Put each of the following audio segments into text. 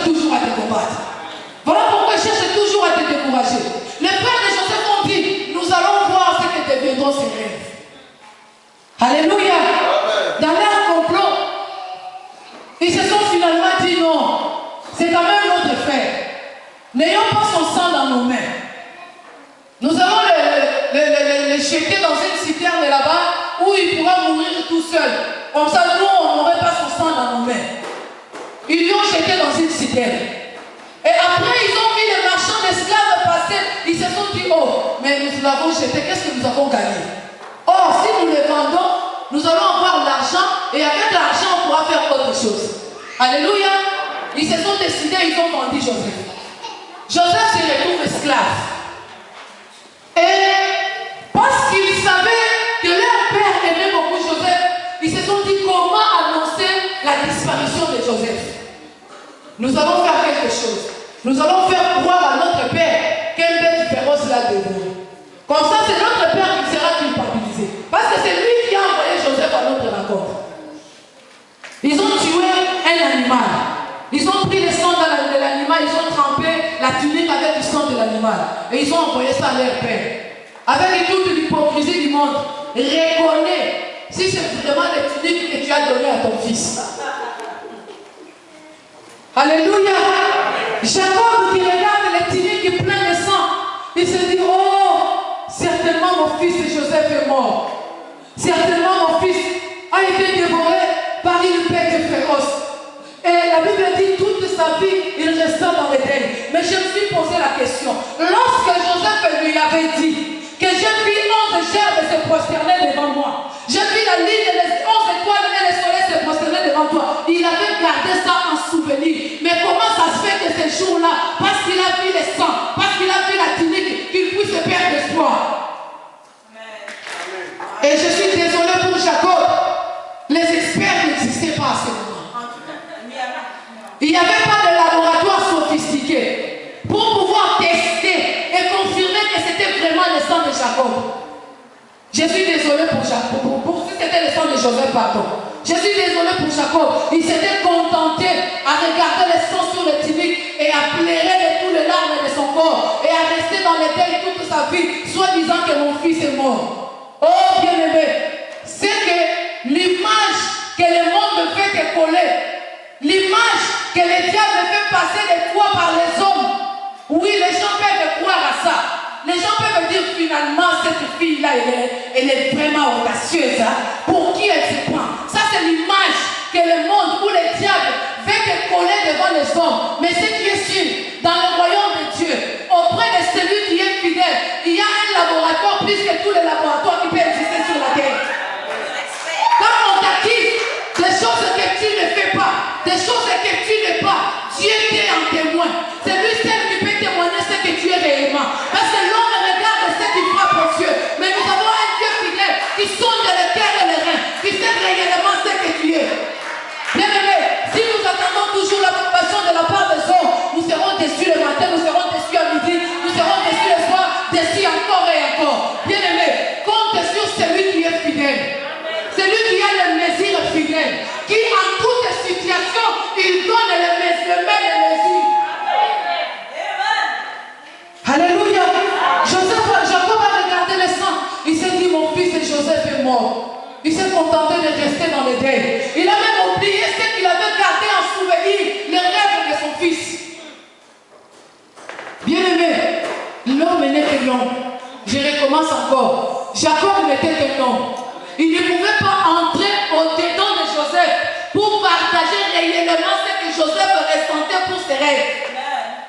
toujours à te combattre. Voilà pourquoi il cherche toujours à te décourager. Les frères de Joseph ont dit, nous allons voir ce que deviendront ces rêves. Alléluia. Dans leur complot, ils se sont finalement dit non, c'est quand même notre frère. N'ayons pas son sang dans nos mains. Nous allons le jeter dans une citerne là-bas où il pourra mourir tout seul. Comme ça, nous, on n'aurait pas son sang dans nos mains. Ils l'ont jeté dans une citerne. Et après, ils ont vu les marchands d'esclaves passer. Ils se sont dit, oh, mais nous l'avons jeté, qu'est-ce que nous avons gagné? Or, si nous le vendons, nous allons avoir l'argent et avec l'argent, on pourra faire autre chose. Alléluia. Ils se sont décidés, ils ont vendu Joseph. Joseph se retrouve esclave. Et parce qu'ils savaient que leur père aimait beaucoup Joseph, ils se sont dit comment annoncer la disparition de Joseph. Nous allons faire quelque chose. Nous allons faire croire à notre père quelle bête féroce l'a dévoré. Comme ça, c'est notre père qui sera culpabilisé. Parce que c'est lui qui a envoyé Joseph à notre rencontre. Ils ont tué un animal. Ils ont pris le sang de l'animal, ils ont trempé la tunique avec du sang de l'animal. Et ils ont envoyé ça à leur père. Avec toute l'hypocrisie du monde, reconnais si c'est vraiment les tuniques que tu as données à ton fils. Alléluia. Jacob qui regarde les tuniques pleines de sang, il se dit, oh, certainement mon fils Joseph est mort. Certainement mon fils a été dévoré par une bête féroce. Et la Bible dit toute sa vie, il resta dans les deuils. Mais je me suis posé la question. Lorsque Joseph lui avait dit que j'ai vu 11 gerbes se prosterner devant moi, j'ai vu la ligne des 11 étoiles et le soleil se prosterner devant toi, il avait gardé ça en souvenir. Mais comment ça se fait que ce jour-là, parce qu'il a vu le sang, parce qu'il a vu la tunique, qu'il puisse perdre espoir? Et je suis désolé pour Jacob. Les experts n'existaient pas à ce moment. Il n'y avait pas de laboratoire sophistiqué pour pouvoir tester et confirmer que c'était vraiment le sang de Jacob. Je suis désolé pour Jacob. Pour si c'était le sang de Joseph, pardon. Je suis désolé pour Jacob. Il s'était contenté à regarder le sang sur le tunique et à pleurer de tous les larmes de son corps et à rester dans les deuils toute sa vie, soit disant que mon fils est mort. Oh bien-aimé, c'est que l'image que le monde veut te coller, l'image que le diable fait passer de toi par les hommes, oui, les gens peuvent croire à ça. Les gens peuvent dire finalement, cette fille-là, elle est vraiment audacieuse. Hein? Pour qui elle se prend? Ça, c'est l'image que le monde ou le diable veut te coller devant les hommes. Mais ce qui est sûr, dans le royaume de Dieu, auprès de celui qui est fidèle, il y a un laboratoire plus que tous les laboratoires qui peuvent exister sur la terre. Quand on t'accuse des choses que tu ne fais pas, des choses que tu n'es pas, Dieu t'est en témoin. C'est lui seul qui peut témoigner ce que tu es réellement. Parce que l'homme regarde ce qui frappe aux yeux. Mais nous avons un Dieu fidèle qui sonde le cœur et les reins, qui sait réellement ce que tu es. Bien aimé, si nous attendons toujours l'approbation de la part des hommes, nous serons déçus le matin, nous serons déçus à midi, nous serons déçus le soir, déçus encore et encore. Bien aimé, compte sur celui qui est fidèle. Celui qui a le mesure fidèle, qui en toute situation, il donne les mesures. Alléluia. Jacob a regardé le sang. Il s'est dit, mon fils Joseph est mort. Il s'est contenté de rester dans les deuils. Il a même oublié ce qu'il avait gardé en souvenir, les rêves de son fils. Bien-aimé, l'homme n'est que l'homme. Je recommence encore. Jacob n'était que l'homme. Il ne pouvait pas entrer au-dedans de Joseph pour partager réellement ce que Joseph ressentait pour ses rêves.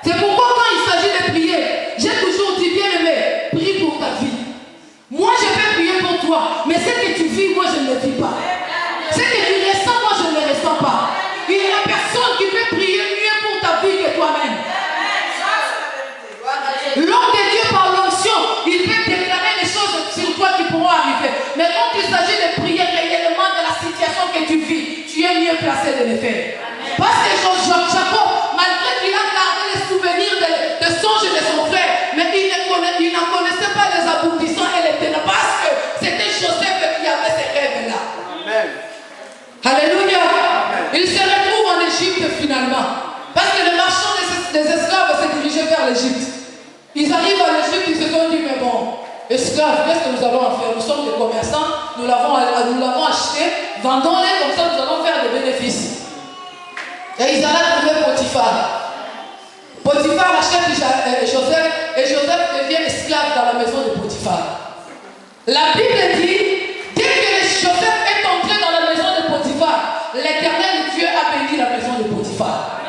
C'est pourquoi quand il s'agit de prier, j'ai toujours dit, bien-aimé, prie pour ta vie. Moi, je peux prier pour toi, mais ce que tu vis, moi, je ne le vis pas. Ce que tu ressens, moi, je ne le ressens pas. Il n'y a personne qui peut prier mieux pour ta vie que toi-même. L'homme de Dieu, par l'onction, il peut déclarer les choses sur toi qui pourront arriver. Mais quand il s'agit de prier réellement de la situation que tu vis, tu es mieux placé de le faire. Parce que Jacob, malgré qu'il a gardé les souvenirs de songes de son frère, mais il n'en connaissait pas les aboutissants et les ténèbres, parce que c'était Joseph qui avait ces rêves-là. l'Égypte. Ils arrivent à l'Égypte, ils se sont dit, mais bon, esclaves, qu'est-ce que nous allons en faire? Nous sommes des commerçants, nous l'avons acheté, vendons-les, comme ça nous allons faire des bénéfices. Et ils allaient trouver Potiphar. Potiphar achète Joseph, et Joseph devient esclave dans la maison de Potiphar. La Bible dit, dès que Joseph est entré dans la maison de Potiphar, l'Éternel Dieu a béni la maison de Potiphar.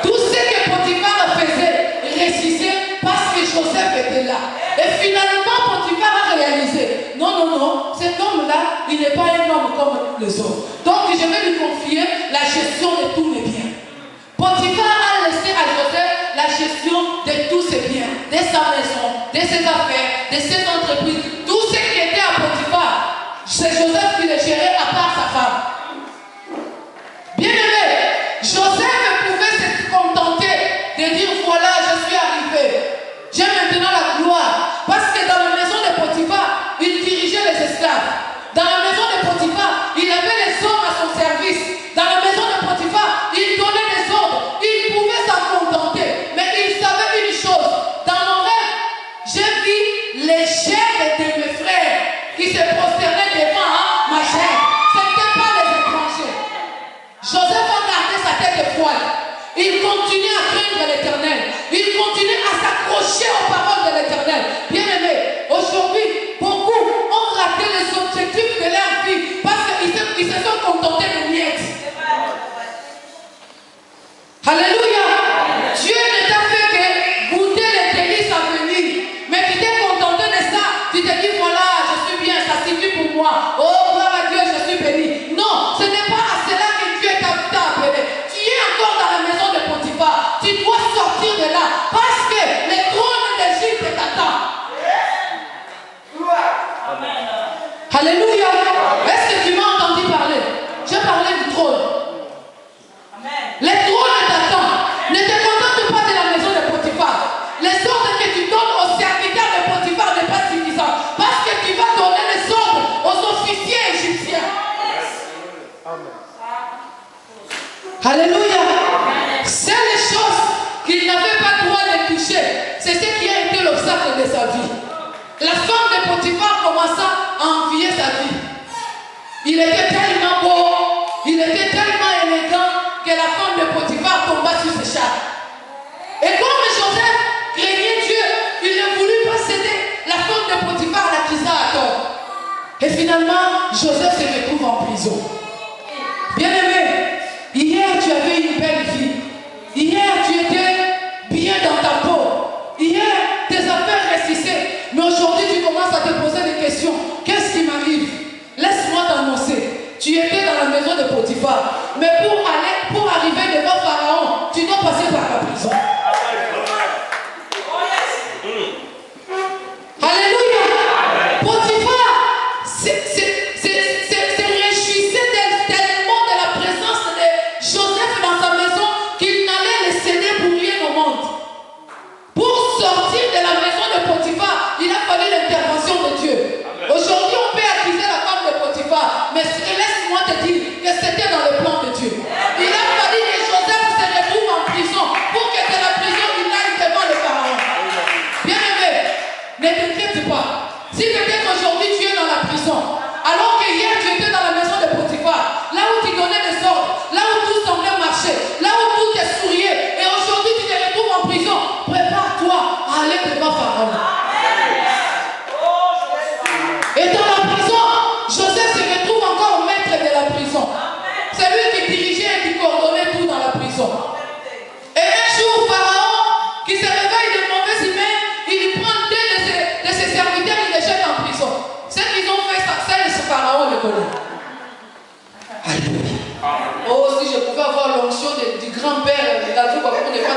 Tout ce que Potiphar faisait réussissait parce que Joseph était là. Et finalement, Potiphar a réalisé, non, cet homme-là, il n'est pas un homme comme les autres. Donc, je vais lui confier la gestion de tous mes biens. Potiphar a laissé à Joseph la gestion de tous ses biens, de sa maison, de ses affaires, de ses entreprises. Tout ce qui était à Potiphar, c'est Joseph qui le gérait à part sa femme. Bien aimé, Joseph pouvait se contenter de dire, voilà, je suis arrivé. J'ai maintenant la gloire. Parce que dans la maison de Potiphar, il dirigeait les esclaves. Dans la maison de Potiphar, il avait les hommes à son service. Dans la maison de Potiphar, il donnait des ordres. Il pouvait s'en contenter. Mais il savait une chose. Dans mon rêve, j'ai vu les chefs de mes frères qui se prosternaient devant ma chair. Ce n'étaient pas les étrangers. Joseph a gardé sa tête froide. Il continuait à craindre l'Éternel. Il continuait à s'accrocher aux paroles de l'Éternel. Bien aimé, aujourd'hui, beaucoup ont raté les objectifs de leur vie parce qu'ils se sont contentés de miettes. Alléluia. Dieu ne t'a fait que goûter les délices à venir. Mais tu t'es contenté de ça. Tu te dis, voilà, je suis bien, ça suffit pour moi. Oh, gloire à Dieu, je suis béni. Non, ce n'est pas à cela que Dieu t'a appelé. Tu es encore dans la maison de Potiphar. Tu dois sortir de là parce que le trône d'Égypte t'attend. Alléluia. Est-ce que tu m'as entendu parler? J'ai parlé du trône. Le trône t'attend. Ne te contente pas de la maison de Potiphar. Les ordres que tu donnes aux serviteurs de Potiphar n'est pas suffisant. Parce que tu vas donner les ordres aux officiers égyptiens. Alléluia. C'est les choses qu'il n'avait pas droit de toucher. C'est ce qui a été l'obstacle de sa vie. La femme de Potiphar commença à envier sa vie. Il était tellement beau, il était tellement élégant que la femme de Potiphar tomba sur ses chars. Et comme Joseph craignait Dieu, il ne voulut pas céder. La femme de Potiphar l'accusa à tort. Et finalement, Joseph se retrouve en prison. Bien aimé, hier tu avais une belle vie. Hier tu étais bien dans ta peau. Hier tes affaires réussissaient. Mais aujourd'hui tu commences à te poser des questions. Qu'est-ce qui m'arrive? Laisse-moi t'annoncer. Tu étais dans la maison de Potiphar. Mais pour arriver devant Pharaon, tu dois passer par la prison. Alléluia. Potiphar se réjouissait tellement de la présence de Joseph dans sa maison qu'il n'allait le céder pour rien au monde. Pour sortir de la maison de Potiphar, il a fallu l'intervention de Dieu. Aujourd'hui, on peut accuser la femme de Potiphar, mais laisse-moi te dire que c'était dans le plan de Dieu. Il a fallu que Joseph se retrouve en prison pour que de la prison, il aille devant le Pharaon. Bien aimé, ne t'inquiète pas. Si peut-être aujourd'hui tu es dans la prison, alors que hier tu étais dans la maison de Potiphar, là où tu donnais des ordres, là où tout semblait marcher, là où tout te souriait, et aujourd'hui tu te retrouves en prison, prépare-toi à aller devant Pharaon. Et dans la prison, Joseph se retrouve encore au maître de la prison. C'est lui qui dirigeait et qui coordonnait tout dans la prison. Et un jour, Pharaon, qui se réveille de mauvaise humeur, il prend deux de ses serviteurs et les jette en prison. Ceux qui ont fait ça, c'est Pharaon le connaît. Alléluia. Oh, si je pouvais avoir l'onction du grand-père de la vie, pour ne pas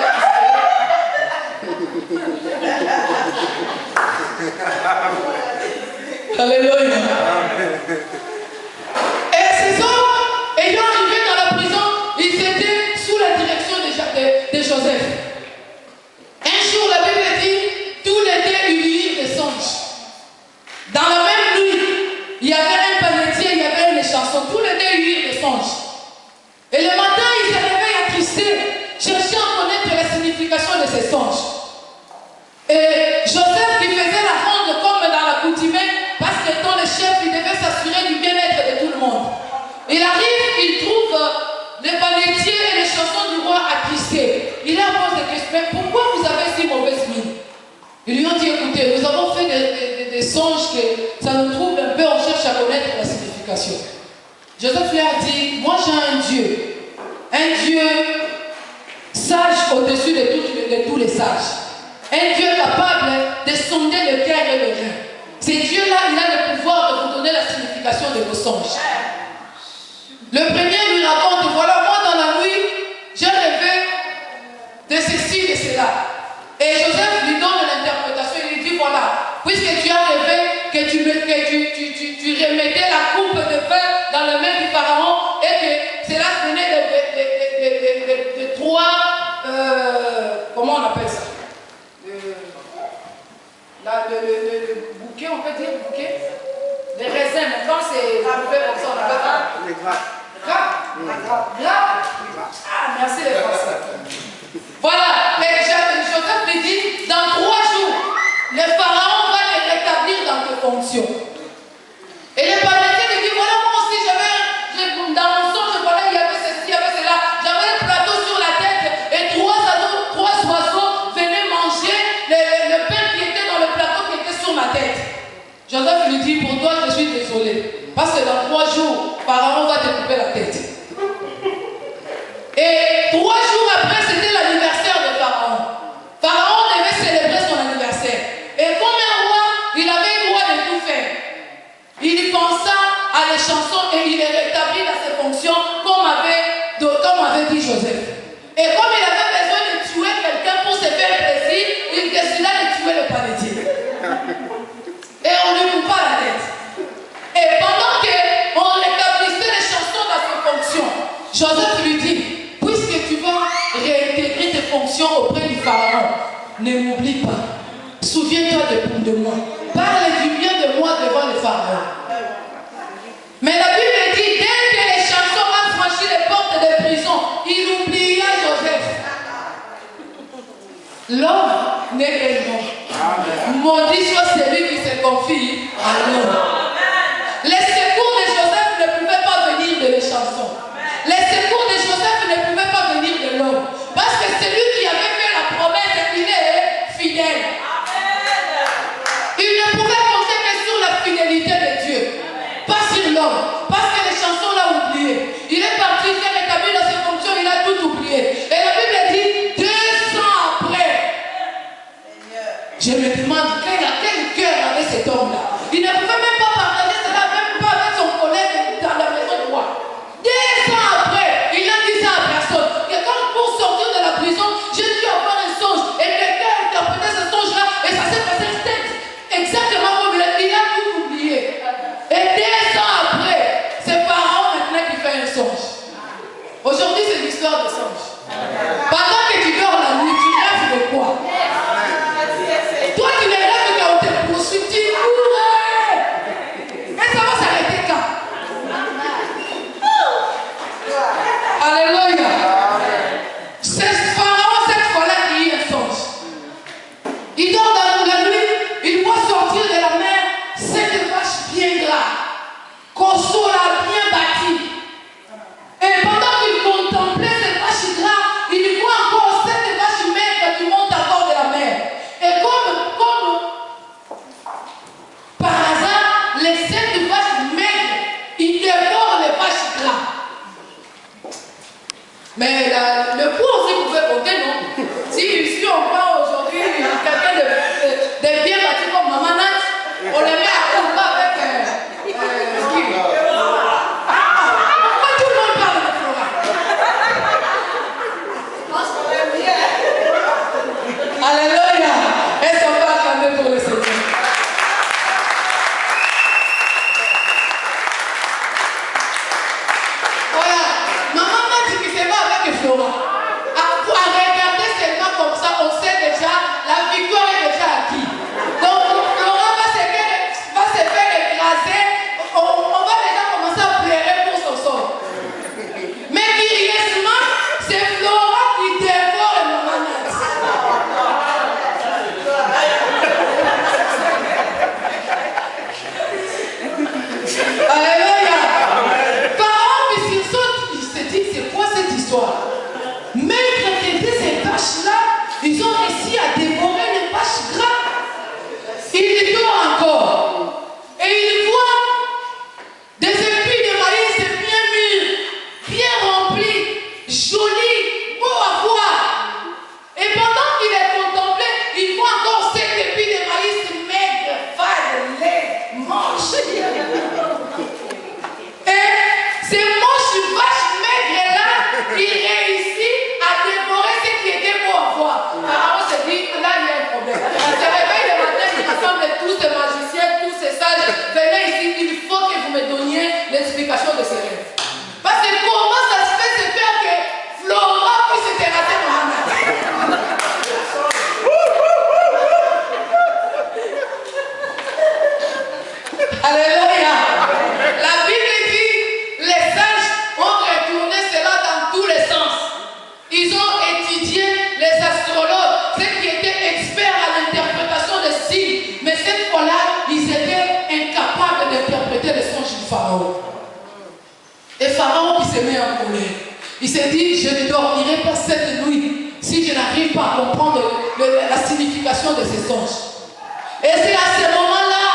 Alléluia. Et ces hommes, ayant arrivé dans la prison, ils étaient sous la direction de Joseph. Un jour, la Bible dit, tous les deux eurent des songes. Dans la même nuit, il y avait un panetier, il y avait une chanson. Tous les deux eurent des songes. Et le matin, ils se réveillent attristés, cherchant à connaître la signification de ces songes. Et Joseph qui faisait la ronde comme dans l'accoutumée, parce que étant le chef, il devait s'assurer du bien-être de tout le monde. Il arrive, il trouve les panetiers et les chansons du roi attristés. Il leur pose des questions, mais pourquoi vous avez si mauvaise mine? Ils lui ont dit, écoutez, nous avons fait des songes que ça nous trouble un peu, on cherche à connaître la signification. Joseph lui a dit, moi j'ai un Dieu sage au-dessus de tous les sages. Un Dieu capable de sonder le cœur et le rein. Ce Dieu-là, il a le pouvoir de vous donner la signification de vos songes. Le premier lui raconte, voilà, moi dans la nuit, j'ai rêvé de ceci, de cela. Et Joseph lui donne l'interprétation, il lui dit, voilà, puisque tu as rêvé que tu remettais la coupe de vin dans la main du pharaon et que cela venait de trois, comment on appelle ça? Le bouquet, on peut dire bouquet? Les raisins, mais quand c'est coupé comme ça, on appelle ça? Les grappes. Ah, merci les Français. Voilà, et Joseph lui dit, dans 3 jours, le pharaon va te rétablir dans tes fonctions. Et le panetier lui dit, voilà, moi aussi, dans mon songe, voilà, il y avait ceci, il y avait cela. J'avais un plateau sur la tête et 3 oiseaux venaient manger le pain qui était dans le plateau qui était sur ma tête. Joseph lui dit, pour toi, je suis désolé. Parce que dans 3 jours, pharaon va te couper la tête. Et 3 jours après, c'était l'anniversaire de Pharaon. Pharaon devait célébrer son anniversaire. Et comme un roi, il avait le droit de tout faire. Il y pensa à les chansons et il les rétablit dans ses fonctions comme avait dit Joseph. Et comme il avait besoin de tuer quelqu'un pour se faire plaisir, il décida de tuer le panetier. Et on lui coupa la tête. Et pendant qu'on rétablissait les chansons dans ses fonctions, Joseph lui dit, puisque tu vas réintégrer tes fonctions auprès du pharaon, ne m'oublie pas. Souviens-toi de moi. Parle du bien de moi devant le pharaon. Mais la Bible dit, dès que les chansons ont franchi les portes de prison, il oublia Joseph. L'homme n'est que l'homme. Maudit soit celui qui se confie à l'homme. Les secours de Joseph ne pouvaient pas venir de les chansons. Les secours de Joseph ne pouvaient pas venir de l'homme. Parce que c'est lui qui avait fait la promesse qu'il est fidèle. Il ne pouvait compter que sur la fidélité de Dieu. Pas sur l'homme. Parce que les chansons l'ont oublié. Il est parti, il s'est rétabli dans ses fonctions, il a tout oublié. Et la Bible dit, 2 ans après, je me demande quel cœur avait cet homme-là. Il ne pouvait même pas partager cela, même pas avec son collègue dans la maison de roi. 2 ans après, il a dit ça à personne. Que quand pour sortir de la prison, j'ai dû avoir un songe. Et quelqu'un a interprété ce songe je n'arrive pas à comprendre la signification de ces songes. Et c'est à ce moment-là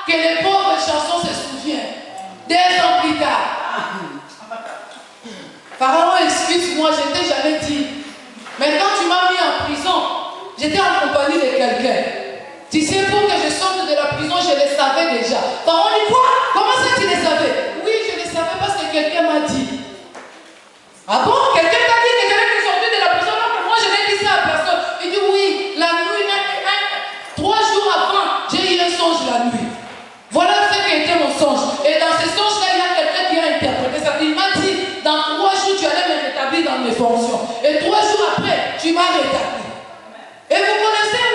que les pauvres chansons se souviennent. 2 ans plus tard. Pharaon, excuse-moi, je ne t'ai jamais dit. Mais quand tu m'as mis en prison, j'étais en compagnie de quelqu'un. Tu sais, pour que je sorte de la prison, je le savais déjà. Pharaon dit quoi? Comment ça tu le savais? Oui, je le savais parce que quelqu'un m'a dit. Ah bon? Quelqu'un t'a dit que j'allais te sortir de la prison? Non, mais moi je n'ai dit ça à personne. Il dit oui, la nuit, 3 jours avant, j'ai eu un songe la nuit. Voilà ce qui était mon songe. Et dans ce songe-là, il y a quelqu'un qui a interprété ça. Il m'a dit, dans 3 jours, tu allais me rétablir dans mes fonctions. Et 3 jours après, tu m'as rétabli. Et vous connaissez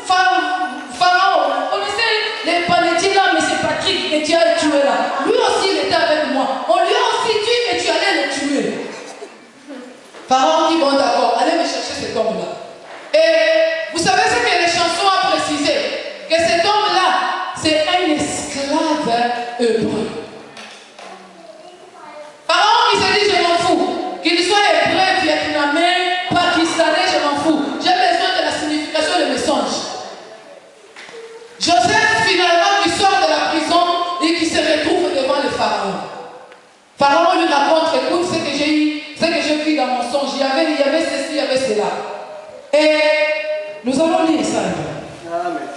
Pharaon, vous connaissez les panétiers là, mais c'est Patrick que tu as tué là. Lui aussi, il était avec moi. On lui a aussi dit que tu allais le tuer. Pharaon dit, bon d'accord, allez me chercher cet homme-là. Et vous savez ce que les chansons ont précisé? Que cet homme-là, c'est un esclave hébreu. Pharaon qui se dit, je m'en fous. Qu'il soit hébreu, vietnamien, pakistanais, je m'en fous. J'ai besoin de la signification de mes songes. Joseph, finalement, qui sort de la prison et qui se retrouve devant le Pharaon. Pharaon lui raconte, écoute, ce que j'ai eu, ce que j'ai vu dans mon songe, il y avait ceci, il y avait cela. Et nous allons lire ça. Amen.